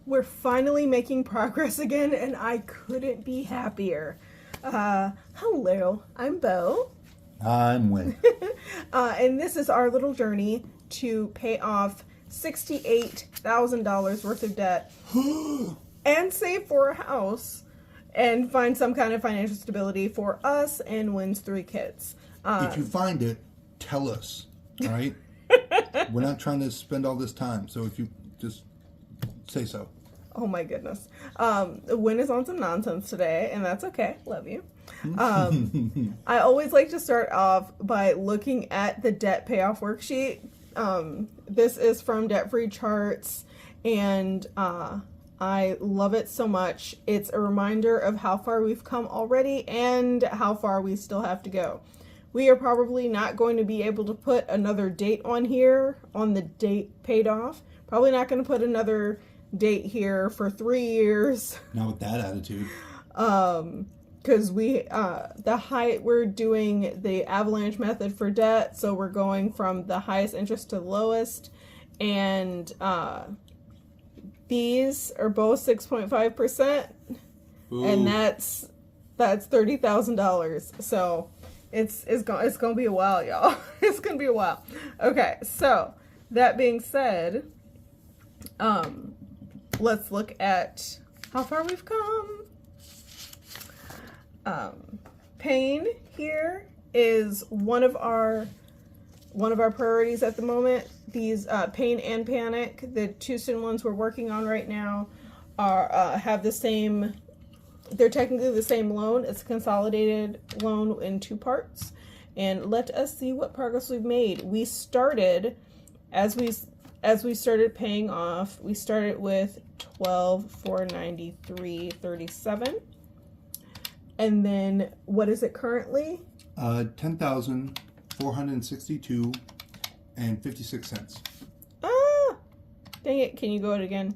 we're finally making progress again, and I couldn't be happier. Hello, I'm Bo. I'm Win. And this is our little journey to pay off $68,000 worth of debt and save for a house and find some kind of financial stability for us and Win's 3 kids. If you find it, tell us. All right? We're not trying to spend all this time, so if you just say so. Oh my goodness. Win is on some nonsense today, and that's okay. Love you. I always like to start off by looking at the debt payoff worksheet. This is from Debt Free Charts, and I love it so much. It's a reminder of how far we've come already and how far we still have to go. We are probably not going to be able to put another date on here on the date paid off. Probably not going to put another date here for 3 years. Not with that attitude. Because we're doing the avalanche method for debt, so we're going from the highest interest to the lowest, and these are both 6.5%, and that's $30,000. So it's gonna be a while, y'all. It's gonna be a while. Okay, so that being said, let's look at how far we've come. Pain here is one of our priorities at the moment. These Pain and Panic, the 2 student loans we're working on right now, have the same. They're technically the same loan. It's a consolidated loan in 2 parts. And let us see what progress we've made. We started as we started paying off. We started with $12,493.37. And then, what is it currently? $10,462.56. Ah, dang it! Can you go it again?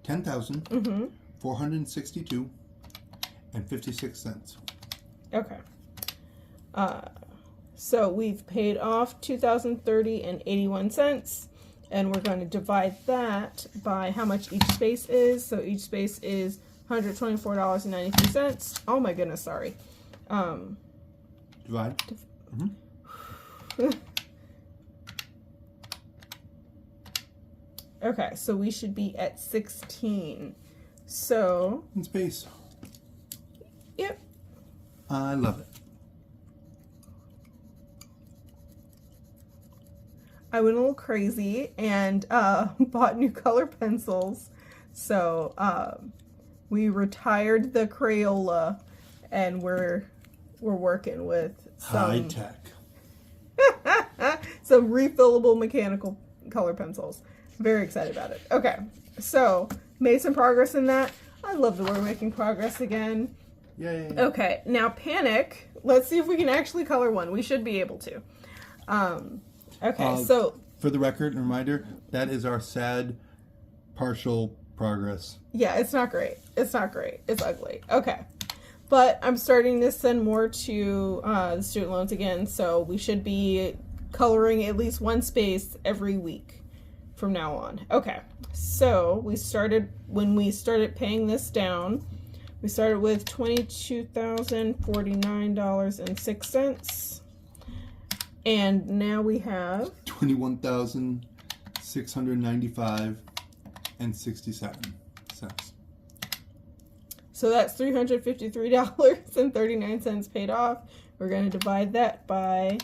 $10,462.56. Okay. So we've paid off $2,030.81, and we're going to divide that by how much each space is. So each space is $124.93. Oh my goodness, sorry. Divide. Okay, so we should be at 16. So. In space. Yep. I love it. I went a little crazy and bought new color pencils. So we retired the Crayola, and we're working with High tech. some refillable mechanical color pencils. Very excited about it. Okay, so made some progress in that. I love that we're making progress again. Yay. Okay, now Panic. Let's see if we can actually color one. We should be able to. Okay, so for the record, and reminder, that is our sad partial progress. yeah, it's not great. It's not great. It's ugly. Okay, but I'm starting to send more to the student loans again, so we should be coloring at least 1 space every week from now on. Okay, so when we started paying this down, we started with $22,049.06. And now we have $21,695.67. So that's $353.39 paid off. We're going to divide that by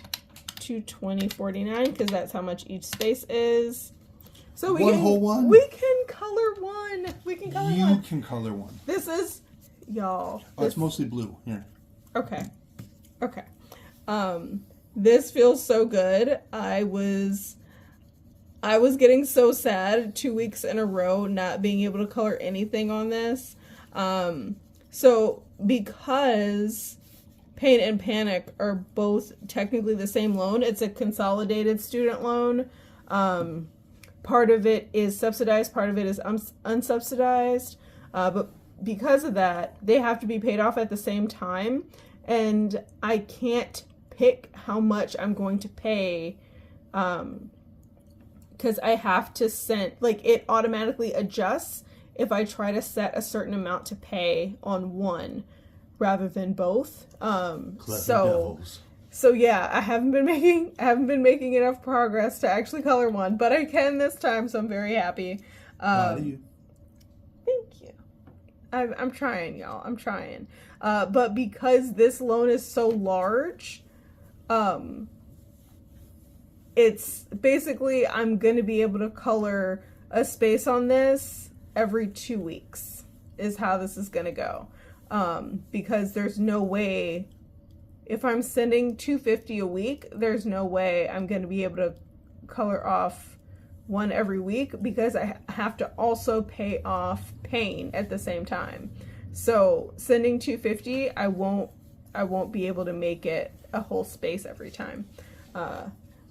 220.49 because that's how much each space is. So we whole one? We can color one. We can color one. You can color one. This is y'all. Oh, it's mostly blue. Here. Okay. This feels so good. I was getting so sad 2 weeks in a row not being able to color anything on this. So because Pain and Panic are both technically the same loan, it's a consolidated student loan. Part of it is subsidized, part of it is unsubsidized. But because of that, they have to be paid off at the same time. And I can't pick how much I'm going to pay because I have to send, like, it automatically adjusts if I try to set a certain amount to pay on one rather than both. Devils. So yeah, I haven't been making enough progress to actually color one, but I can this time, so I'm very happy. Proud of you. Thank you. I'm trying, y'all. I'm trying. But because this loan is so large, it's basically I'm going to be able to color a space on this every 2 weeks is how this is going to go. Because there's no way, if I'm sending $250 a week, there's no way I'm going to be able to color off one every week because I have to also pay off paint at the same time. So sending $250, I won't be able to make it a whole space every time,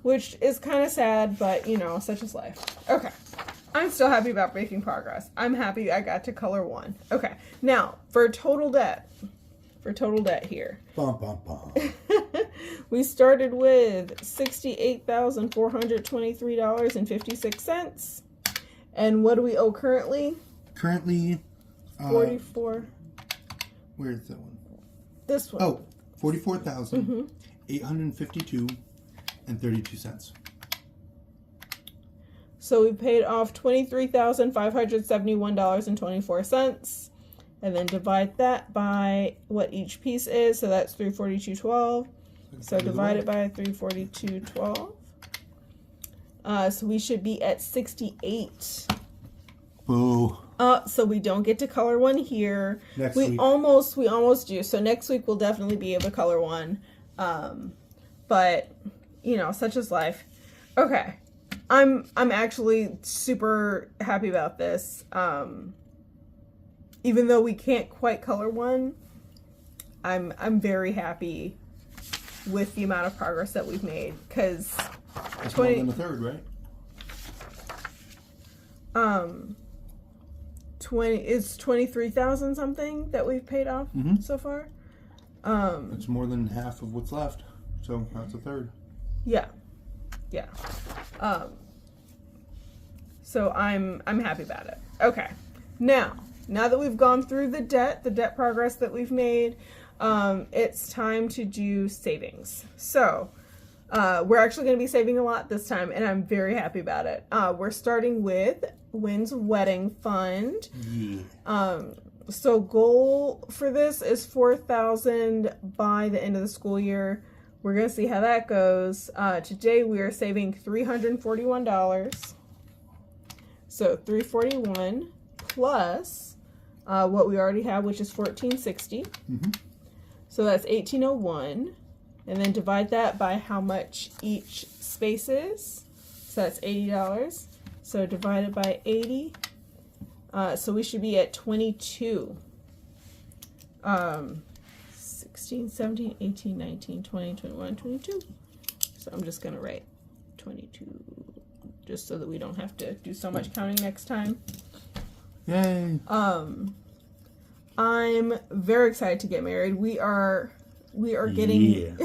which is kind of sad, but you know, such is life. Okay, I'm still happy about making progress. I'm happy I got to color one. Okay, now for total debt here. Bum, bum, bum. We started with $68,423.56. And what do we owe currently? Currently, 44. Where's that one? This one. Oh, 44,852 and 32 cents. So we paid off $23,571.24. And then divide that by what each piece is. So that's $342.12. So divide it by $342.12. So we should be at 68. Boo. So we don't get to color one here. Next we week. almost do. So next week we'll definitely be able to color one. But you know, such is life. Okay. I'm actually super happy about this. Even though we can't quite color one, I'm very happy with the amount of progress that we've made, because That's more than a third, right? 23,000 something that we've paid off so far. It's more than half of what's left, so that's a third. Yeah. So I'm happy about it. Okay, now that we've gone through the debt progress that we've made, it's time to do savings. So we're actually going to be saving a lot this time, and I'm very happy about it. We're starting with Wynn's Wedding Fund. Yeah. So goal for this is $4,000 by the end of the school year. We're going to see how that goes. Today we are saving $341. So $341 plus what we already have, which is $1,460. So that's $1,801. And then divide that by how much each space is. So that's $80. So divided by 80. So we should be at 22. 16, 17, 18, 19, 20, 21, 22. So I'm just going to write 22 just so that we don't have to do so much counting next time. Yay. I'm very excited to get married. We are getting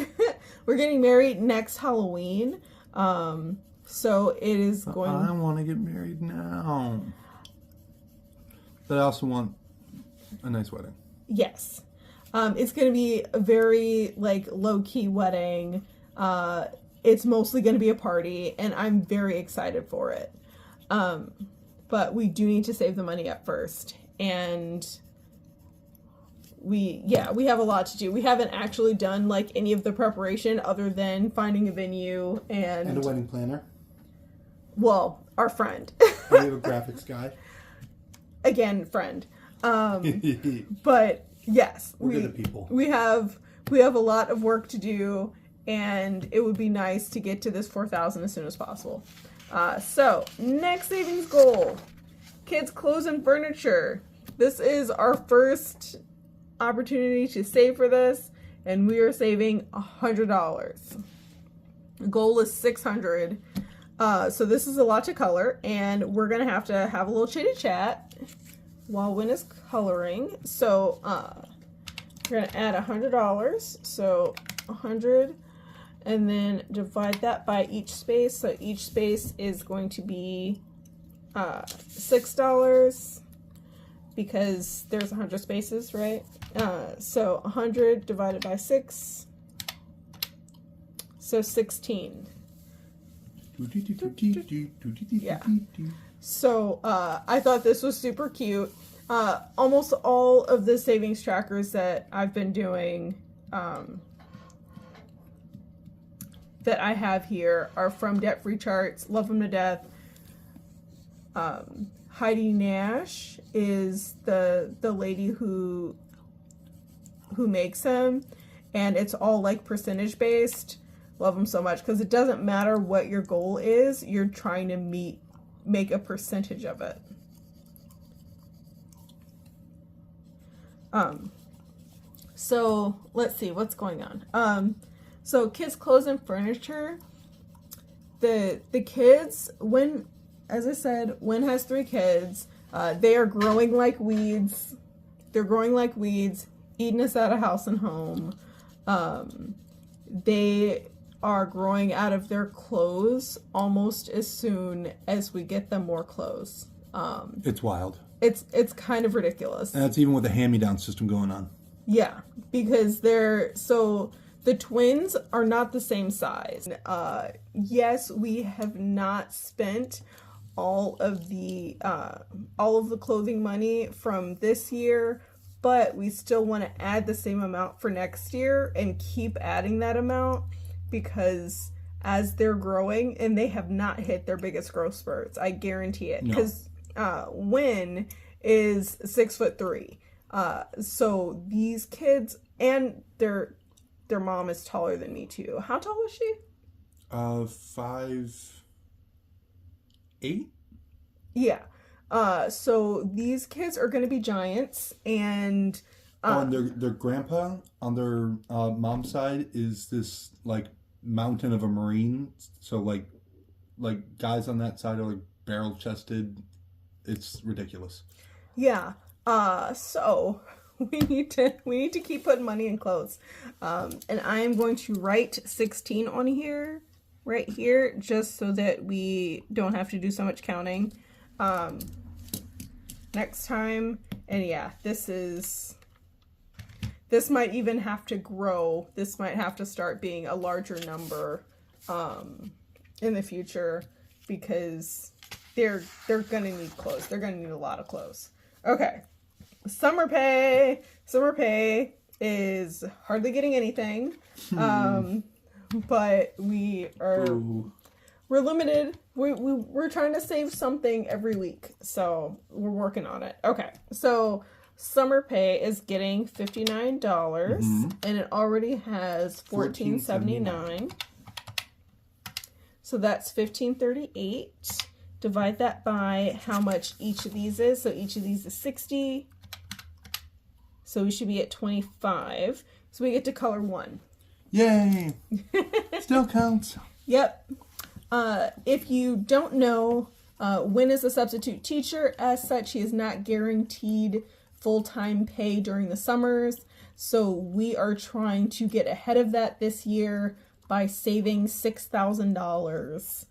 we're getting married next Halloween. So it is going. I want to get married now, but I also want a nice wedding. Yes. It's going to be a very low-key wedding. It's mostly going to be a party, and I'm very excited for it. But we do need to save the money up first. And we have a lot to do. We haven't actually done any of the preparation other than finding a venue and a wedding planner. Well, our friend. We have a graphics guy. Again, friend. But yes, we're good at people. We have a lot of work to do, and it would be nice to get to this 4,000 as soon as possible. So next savings goal: kids' clothes and furniture. This is our first opportunity to save for this, and we are saving $100. The goal is $600. So this is a lot to color, and we're gonna have to have a little chitty chat while Wynn is coloring. So we're gonna add $100. So 100, and then divide that by each space. So each space is going to be $6. because there's 100 spaces, right? So 100 divided by 6, so 16. Yeah. So I thought this was super cute. Almost all of the savings trackers that I've been doing, that I have here, are from Debt Free Charts. Love them to death. Heidi Nash is the lady who makes them, and it's all like percentage based. Love them so much because it doesn't matter what your goal is, you're trying to make a percentage of it. So let's see what's going on. So kids' clothes and furniture. The kids, as I said, Wynn has 3 kids. They are growing like weeds. They're growing like weeds, eating us out of house and home. They are growing out of their clothes almost as soon as we get them more clothes. It's wild. It's kind of ridiculous. And that's even with the hand-me-down system going on. Yeah, because the twins are not the same size. Yes, we have not spent all of the clothing money from this year, but we still want to add the same amount for next year and keep adding that amount, because as they're growing, and they have not hit their biggest growth spurts, I guarantee it. Because Wynn is 6'3", so these kids, and their mom is taller than me too. How tall is she? 5'8". Yeah. So these kids are going to be giants, and their grandpa on their mom's side is this like mountain of a Marine. So like guys on that side are like barrel chested. It's ridiculous. Yeah. So we need to keep putting money in clothes. And I am going to write 16 on here, right here, just so that we don't have to do so much counting next time. And yeah, this might even have to grow. This might have to start being a larger number in the future, because they're going to need clothes. They're going to need a lot of clothes. Okay. Summer pay. Summer pay is hardly getting anything. But we're limited. We're trying to save something every week, so we're working on it. Okay, so summer pay is getting $59, and it already has $14.79. So that's $15.38. Divide that by how much each of these is. So each of these is 60. So we should be at 25. So we get to color 1. Yay! Still counts. Yep. If you don't know, Wynn is a substitute teacher. As such, he is not guaranteed full-time pay during the summers. So we are trying to get ahead of that this year by saving $6,000.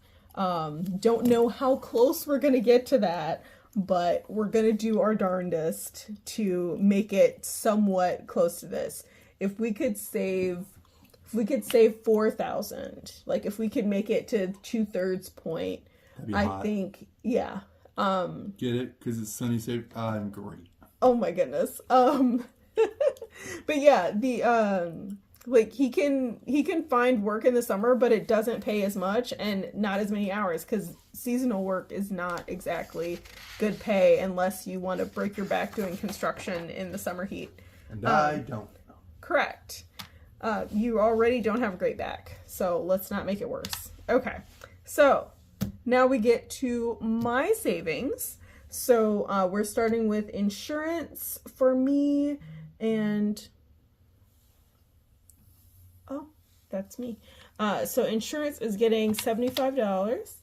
Don't know how close we're going to get to that, but we're going to do our darndest to make it somewhat close to this. If we could save 4,000, like if we could make it to 2/3 point, I think, yeah. Get it? Because it's sunny safe. I'm great. Oh my goodness. But yeah, like he can find work in the summer, but it doesn't pay as much and not as many hours, because seasonal work is not exactly good pay unless you want to break your back doing construction in the summer heat. And I don't. Correct. You already don't have a great back, so let's not make it worse. Okay, so now we get to my savings. So we're starting with insurance for me, and oh, that's me. So insurance is getting $75.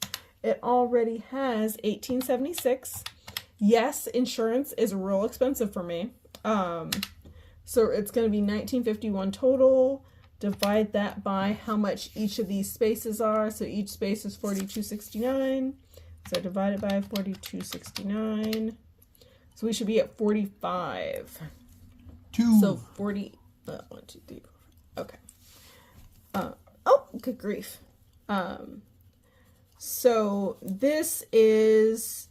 It already has $18.76. Yes, insurance is real expensive for me. So it's going to be $19.51 total. Divide that by how much each of these spaces are. So each space is $42.69. So divide it by $42.69. So we should be at 45. 2. So 40, 1, 2, 3, 4. Okay. Oh, good grief. So this is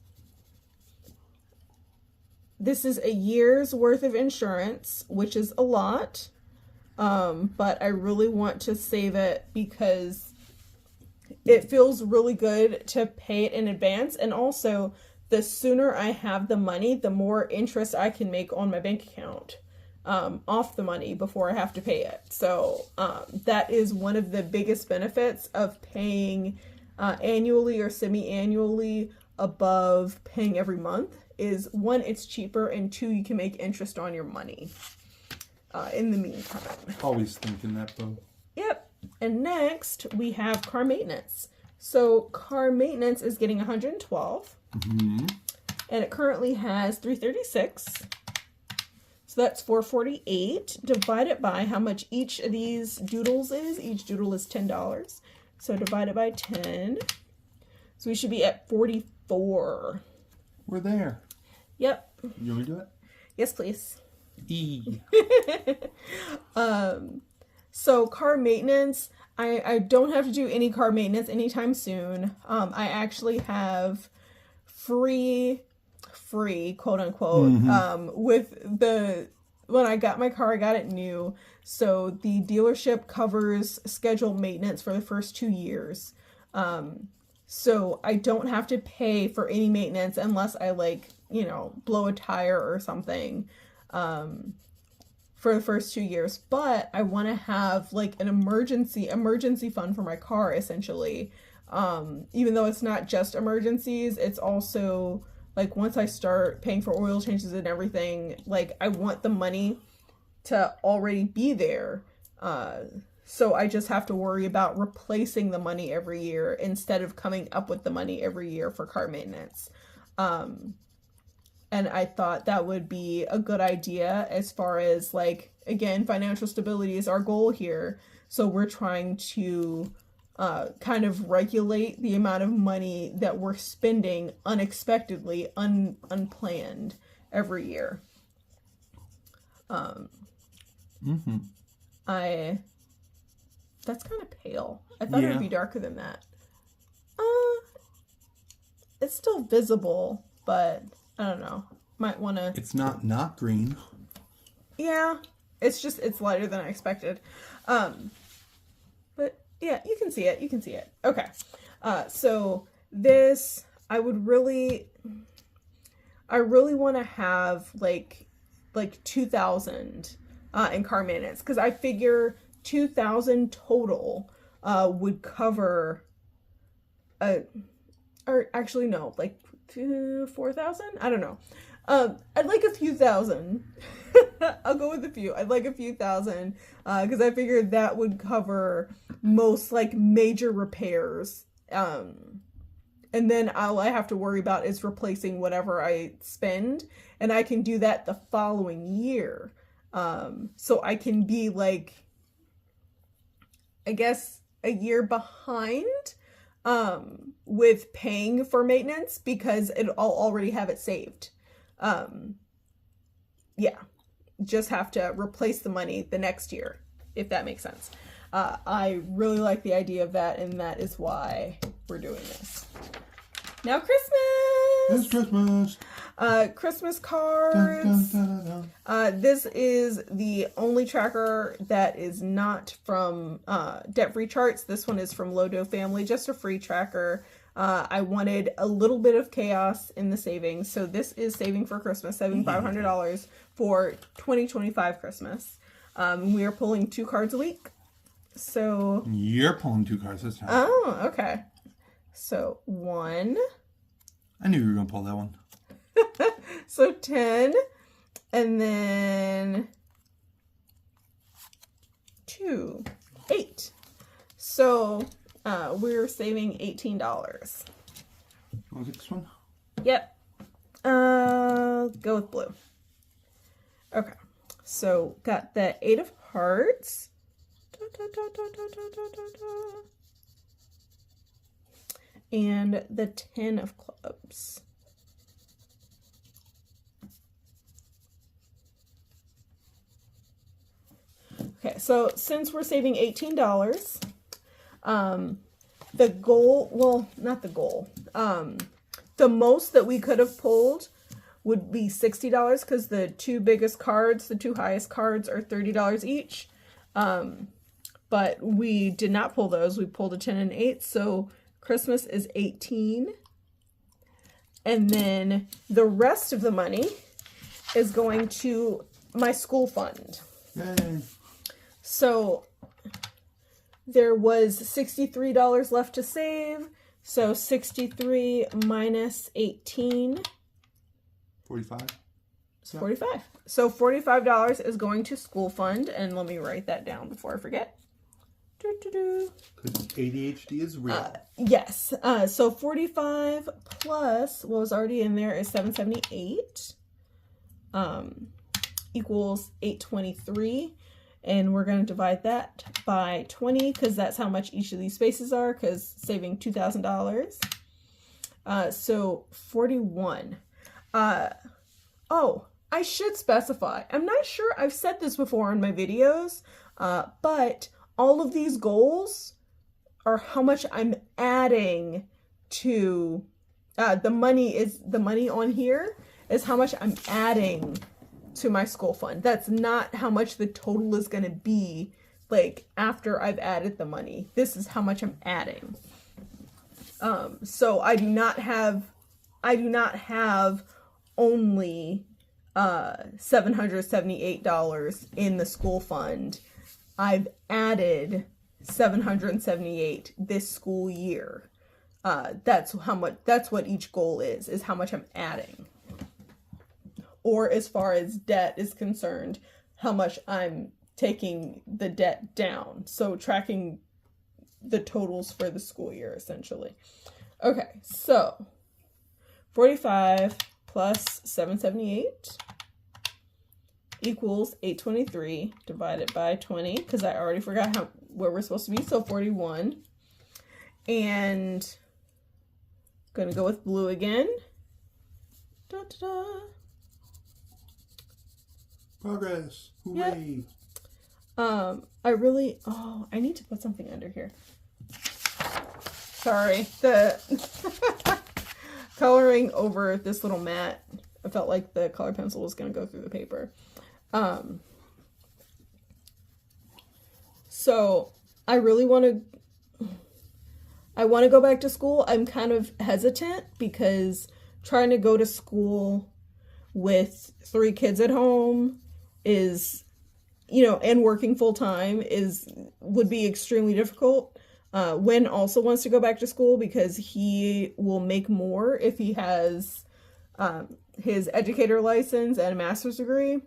a year's worth of insurance, which is a lot. But I really want to save it because it feels really good to pay it in advance. And also, the sooner I have the money, the more interest I can make on my bank account off the money before I have to pay it. So that is one of the biggest benefits of paying annually or semi-annually above paying every month is, one, it's cheaper, and two, you can make interest on your money in the meantime. Always thinking that, though. Yep. And next, we have car maintenance. So car maintenance is getting $112. Mm-hmm. And it currently has $336. So that's $448 divided by how much each of these doodles is. Each doodle is $10. So divided by 10. So we should be at 44. We're there. Yep. You want me to do it? Yes, please. E. So car maintenance, I don't have to do any car maintenance anytime soon. I actually have free quote unquote with when I got my car, I got it new, so the dealership covers scheduled maintenance for the first 2 years, so I don't have to pay for any maintenance unless I blow a tire or something for the first 2 years. But I want to have an emergency fund for my car, essentially. Even though it's not just emergencies, it's also once I start paying for oil changes and everything, I want the money to already be there. So I just have to worry about replacing the money every year instead of coming up with the money every year for car maintenance. And I thought that would be a good idea as far as again, financial stability is our goal here. So we're trying to kind of regulate the amount of money that we're spending unexpectedly, unplanned every year. That's kind of pale. I thought it would be darker than that. It's still visible, but I don't know. Might want to... It's not green. Yeah. It's lighter than I expected. But yeah, you can see it. Okay. So this, I really want to have like 2,000 in car maintenance, because I figure 2,000 total would cover or actually no, 4,000? I don't know. I'd like a few thousand. I'll go with a few. I'd like a few thousand because I figured that would cover most major repairs. And then all I have to worry about is replacing whatever I spend, and I can do that the following year. So I can be I guess a year behind with paying for maintenance because I'll already have it saved. Yeah, just have to replace the money the next year, if that makes sense. I really like the idea of that, and that is why we're doing this. Now Christmas! It's Christmas! Christmas cards. Dun, dun, dun, dun. This is the only tracker that is not from Debt Free Charts. This one is from Lodo Family, just a free tracker. I wanted a little bit of chaos in the savings, so this is Saving for Christmas, saving $500 for 2025 Christmas. We are pulling 2 cards a week. So you're pulling 2 cards this time. Oh, okay. So 1. I knew you were gonna pull that one. So 10, and then 2, 8. So we're saving $18. Want to get this one? Yep. Go with blue. Okay. So got the 8 of hearts. And the 10 of clubs. so since we're saving $18, the goal, well, not the goal, the most that we could have pulled would be $60 because the two biggest cards, the two highest cards are $30 each. But we did not pull those. We pulled a 10 and 8, so Christmas is 18. And then the rest of the money is going to my school fund. Yay. So there was $63 left to save. So 63 minus 18. 45. It's 45. So $45 is going to school fund. And let me write that down before I forget. Because ADHD is real. Yes. So 45 plus what was already in there is 778. Equals 823. And we're going to divide that by 20 because that's how much each of these spaces are, because saving $2,000. So 41. Oh, I should specify. I'm not sure I've said this before in my videos, but all of these goals are how much I'm adding to the money on here is how much I'm adding to my school fund. That's not how much the total is going to be like after I've added the money. This is how much I'm adding. So I do not have only $778 in the school fund. I've added $778 this school year. That's what each goal is how much I'm adding. Or as far as debt is concerned, how much I'm taking the debt down. So tracking the totals for the school year, essentially. Okay, so 45 plus 778 equals 823 divided by 20, because I already forgot where we're supposed to be. So 41. And gonna go with blue again. Da, da, da. Progress. Hooray. Yep. I need to put something under here. Sorry. The coloring over this little mat, I felt like the color pencil was going to go through the paper. So I want to go back to school. I'm kind of hesitant because trying to go to school with 3 kids at home is, and working full time would be extremely difficult. Wynn also wants to go back to school because he will make more if he has his educator license and a master's degree.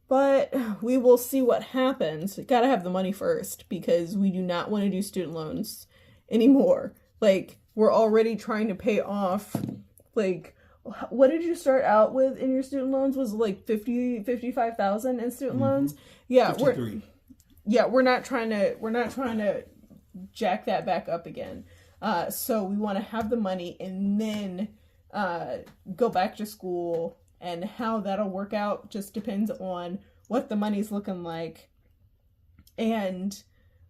But we will see what happens. Gotta have the money first because we do not want to do student loans anymore. Like, we're already trying to pay off, like, what did you start out with in your student loans? Was it like 55,000 in student loans? Yeah, 53. We're not trying to jack that back up again. So we want to have the money and then go back to school, and how that'll work out just depends on what the money's looking like and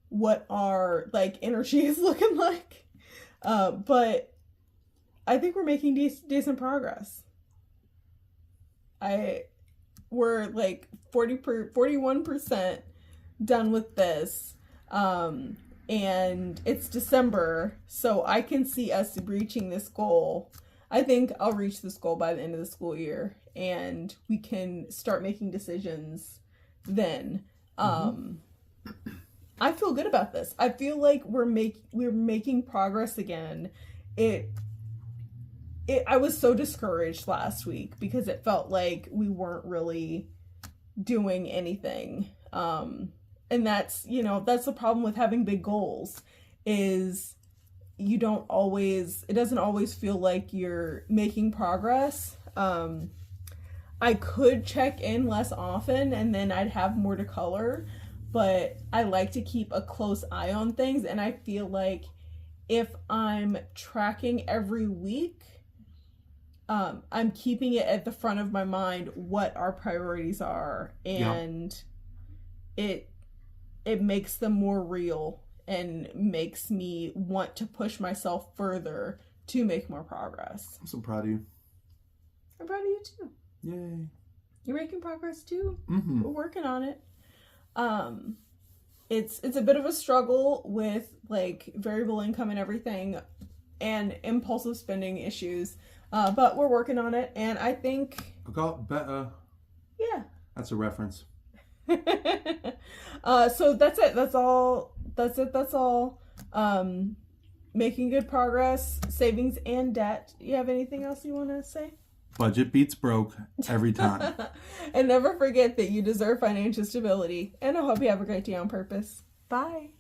what our energy is looking like. But I think we're making decent progress. We're like 41% done with this. And it's December, so I can see us reaching this goal. I think I'll reach this goal by the end of the school year, and we can start making decisions then. I feel good about this. I feel like we're making progress again. I was so discouraged last week because it felt like we weren't really doing anything. And that's the problem with having big goals, is it doesn't always feel like you're making progress. I could check in less often and then I'd have more to color, but I like to keep a close eye on things, and I feel like if I'm tracking every week, I'm keeping it at the front of my mind what our priorities are, and it makes them more real and makes me want to push myself further to make more progress. I'm so proud of you. I'm proud of you too. Yay. You're making progress too. Mm-hmm. We're working on it. It's a bit of a struggle with like variable income and everything and impulsive spending issues. But we're working on it, and I think I got better. Yeah. That's a reference. So that's it. That's all. Making good progress, savings and debt. You have anything else you want to say? Budget beats broke every time. And never forget that you deserve financial stability. And I hope you have a great day on purpose. Bye.